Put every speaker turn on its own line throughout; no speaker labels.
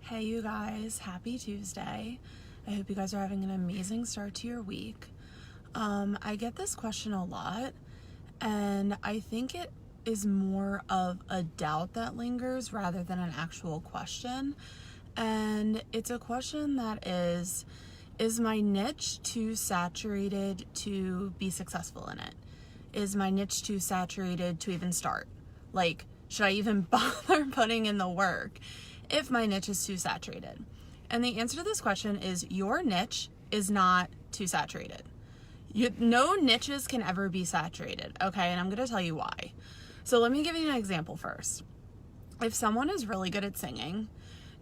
Hey you guys, happy Tuesday. I hope you guys are having an amazing start to your week. I get this question a lot, and I think it is more of a doubt that lingers rather than an actual question. And it's a question that is my niche too saturated to be successful in it? Is my niche too saturated to even start? Like, should I even bother putting in the work if my niche is too saturated? And the answer to this question is your niche is not too saturated. No niches can ever be saturated, okay? And I'm going to tell you why. So let me give you an example first. If someone is really good at singing,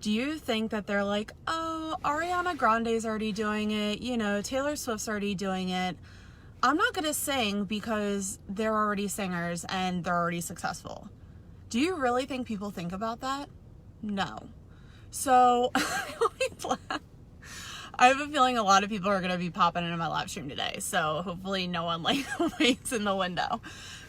do you think that they're like, oh, Ariana Grande's already doing it, Taylor Swift's already doing it, I'm not going to sing because they're already singers and they're already successful? Do you really think people think about that? No. So I have a feeling a lot of people are going to be popping into my live stream today. So hopefully no one waits in the window.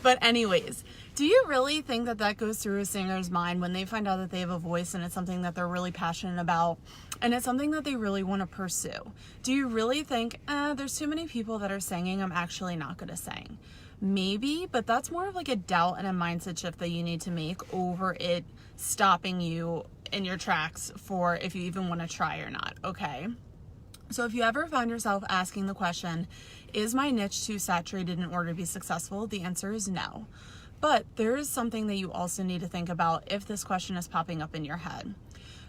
But anyways, do you really think that goes through a singer's mind when they find out that they have a voice and it's something that they're really passionate about and it's something that they really want to pursue? Do you really think, there's too many people that are singing, I'm actually not going to sing? Maybe, but that's more of like a doubt and a mindset shift that you need to make over it stopping you in your tracks for if you even want to try or not, okay? So if you ever find yourself asking the question, is my niche too saturated in order to be successful? The answer is no. But there is something that you also need to think about if this question is popping up in your head.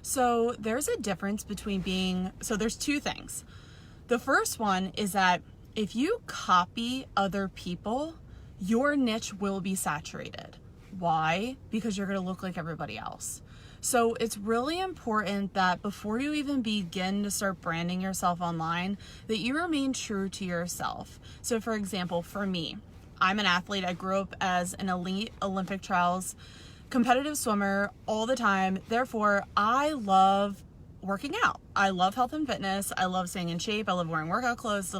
So there's a difference between there's two things. The first one is that if you copy other people, your niche will be saturated. Why? Because you're going to look like everybody else. So it's really important that before you even begin to start branding yourself online, that you remain true to yourself. So for example, for me, I'm an athlete. I grew up as an elite Olympic trials competitive swimmer all the time. Therefore, I love working out. I love health and fitness. I love staying in shape. I love wearing workout clothes.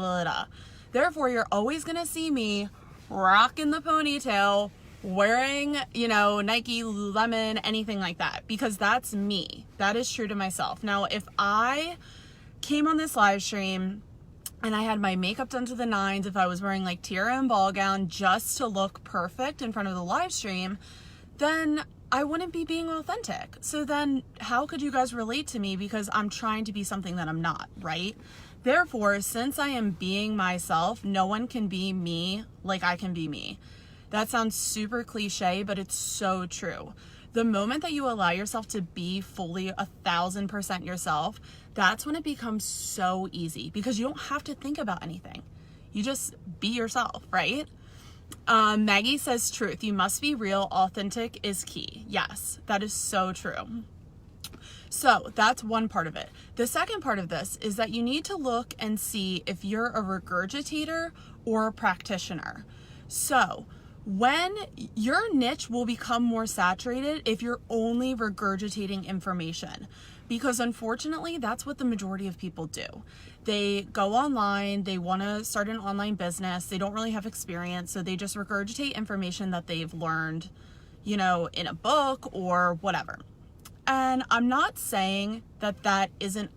Therefore, you're always going to see me rocking the ponytail, wearing, Nike, Lemon, anything like that, because that's me. That is true to myself. Now, if I came on this live stream and I had my makeup done to the nines, if I was wearing like tiara and ball gown just to look perfect in front of the live stream, then I wouldn't be being authentic. So then how could you guys relate to me? Because I'm trying to be something that I'm not, right? Therefore, since I am being myself, no one can be me like I can be me. That sounds super cliche, but it's so true. The moment that you allow yourself to be fully 1,000% yourself, that's when it becomes so easy because you don't have to think about anything. You just be yourself, right? Maggie says truth. You must be real. Authentic is key. Yes, that is so true. So that's one part of it. The second part of this is that you need to look and see if you're a regurgitator or a practitioner. So when your niche will become more saturated if you're only regurgitating information, because unfortunately that's what the majority of people do. They go online, they want to start an online business, they don't really have experience, so they just regurgitate information that they've learned, in a book or whatever. And I'm not saying that isn't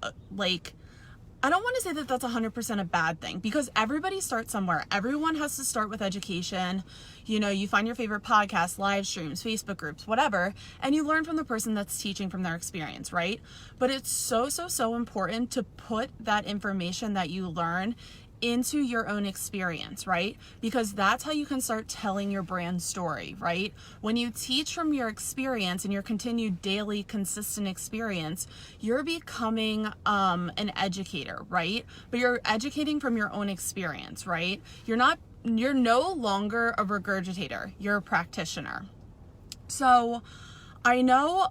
I don't want to say that that's 100% a bad thing, because everybody starts somewhere. Everyone has to start with education. You find your favorite podcasts, live streams, Facebook groups, whatever, and you learn from the person that's teaching from their experience, right? But it's so important to put that information that you learn into your own experience, right? Because that's how you can start telling your brand story, right? When you teach from your experience and your continued daily consistent experience, you're becoming an educator, right? But you're educating from your own experience, right? You're no longer a regurgitator, you're a practitioner. So I know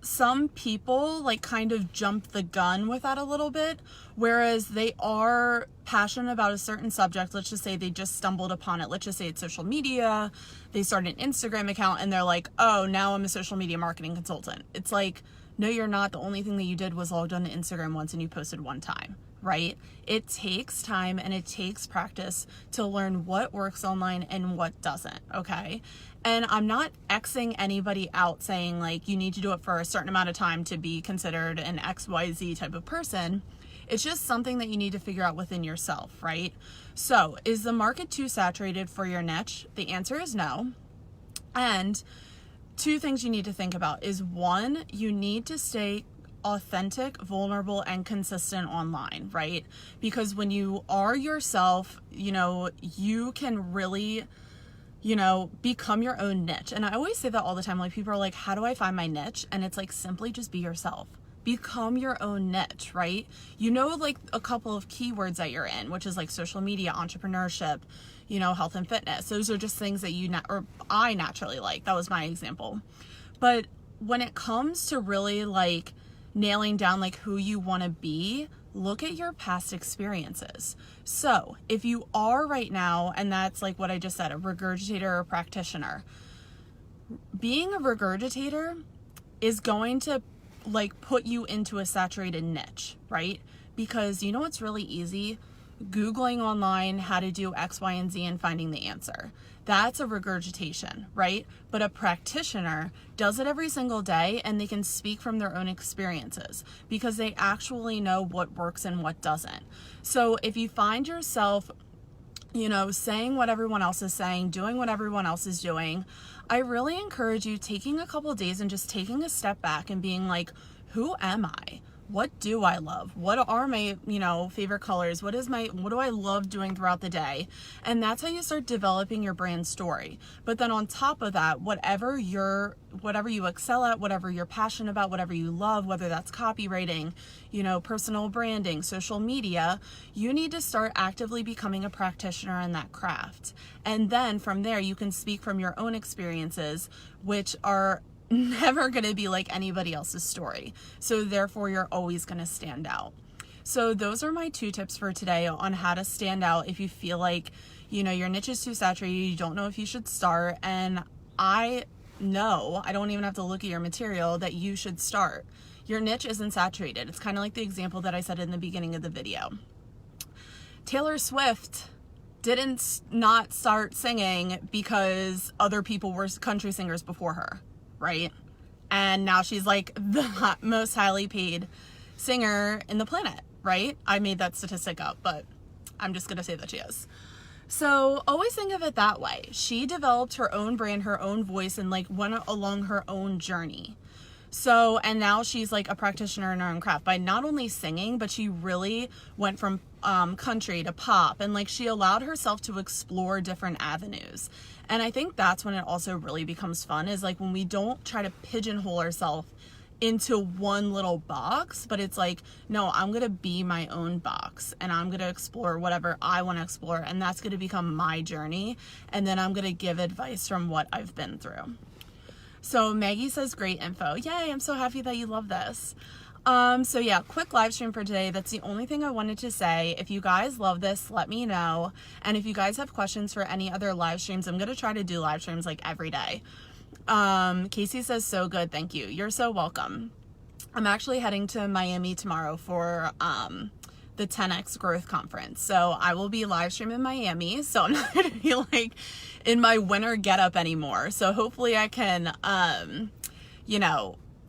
some people kind of jump the gun with that a little bit, whereas they are passionate about a certain subject. Let's just say they just stumbled upon it. Let's just say it's social media. They start an Instagram account and they're like, oh, now I'm a social media marketing consultant. It's like, no, you're not. The only thing that you did was logged on to Instagram once and you posted one time, right? It takes time and it takes practice to learn what works online and what doesn't, okay? And I'm not Xing anybody out saying like you need to do it for a certain amount of time to be considered an XYZ type of person. It's just something that you need to figure out within yourself, right? So, is the market too saturated for your niche? The answer is no. And two things you need to think about is one, you need to stay authentic, vulnerable, and consistent online, right? Because when you are yourself, you can really, become your own niche. And I always say that all the time. Like, people are like, how do I find my niche? And it's like, simply just be yourself. Become your own niche, right? Like a couple of keywords that you're in, which is like social media, entrepreneurship, health and fitness. Those are just things that I naturally like. That was my example. But when it comes to really like nailing down like who you want to be, look at your past experiences. So if you are right now, and that's like what I just said, a regurgitator or a practitioner, being a regurgitator is going to like put you into a saturated niche, right? Because it's really easy? Googling online how to do X, Y, and Z and finding the answer. That's a regurgitation, right? But a practitioner does it every single day, and they can speak from their own experiences because they actually know what works and what doesn't. So if you find yourself saying what everyone else is saying, doing what everyone else is doing, I really encourage you taking a couple of days and just taking a step back and being like, who am I? What do I love? What are my, favorite colors? What do I love doing throughout the day? And that's how you start developing your brand story. But then on top of that, whatever you excel at, whatever you're passionate about, whatever you love, whether that's copywriting, personal branding, social media, you need to start actively becoming a practitioner in that craft. And then from there, you can speak from your own experiences, which are never going to be like anybody else's story. So therefore, you're always going to stand out. So those are my 2 tips for today on how to stand out if you feel like, your niche is too saturated, you don't know if you should start. And I know, I don't even have to look at your material, that you should start. Your niche isn't saturated. It's kind of like the example that I said in the beginning of the video. Taylor Swift didn't not start singing because other people were country singers before her, right? And now she's like the most highly paid singer in the planet, right? I made that statistic up, but I'm just gonna say that she is. So always think of it that way. She developed her own brand, her own voice, and like went along her own journey. So, and now she's like a practitioner in her own craft by not only singing, but she really went from country to pop, and like she allowed herself to explore different avenues. And I think that's when it also really becomes fun, is like when we don't try to pigeonhole ourselves into one little box, but it's like, no, I'm gonna be my own box and I'm gonna explore whatever I want to explore, and that's gonna become my journey, and then I'm gonna give advice from what I've been through. So Maggie says, great info. Yay, I'm so happy that you love this. So yeah, quick live stream for today. That's the only thing I wanted to say. If you guys love this, let me know. And if you guys have questions for any other live streams, I'm going to try to do live streams like every day. Casey says, so good. Thank you. You're so welcome. I'm actually heading to Miami tomorrow for, the 10X Growth Conference. So I will be live streaming in Miami. So I'm not going to be like in my winter getup anymore. So hopefully I can,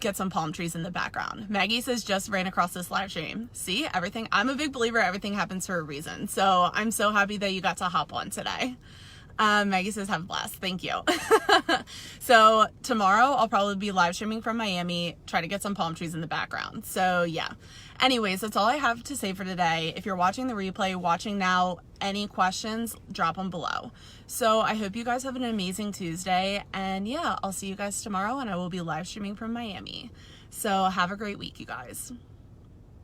get some palm trees in the background. Maggie says, just ran across this live stream. See, everything. I'm a big believer. Everything happens for a reason. So I'm so happy that you got to hop on today. Maggie says, have a blast. Thank you. So tomorrow I'll probably be live streaming from Miami, try to get some palm trees in the background. So yeah. Anyways, that's all I have to say for today. If you're watching the replay, watching now, any questions, drop them below. So I hope you guys have an amazing Tuesday, and yeah, I'll see you guys tomorrow, and I will be live streaming from Miami. So have a great week, you guys.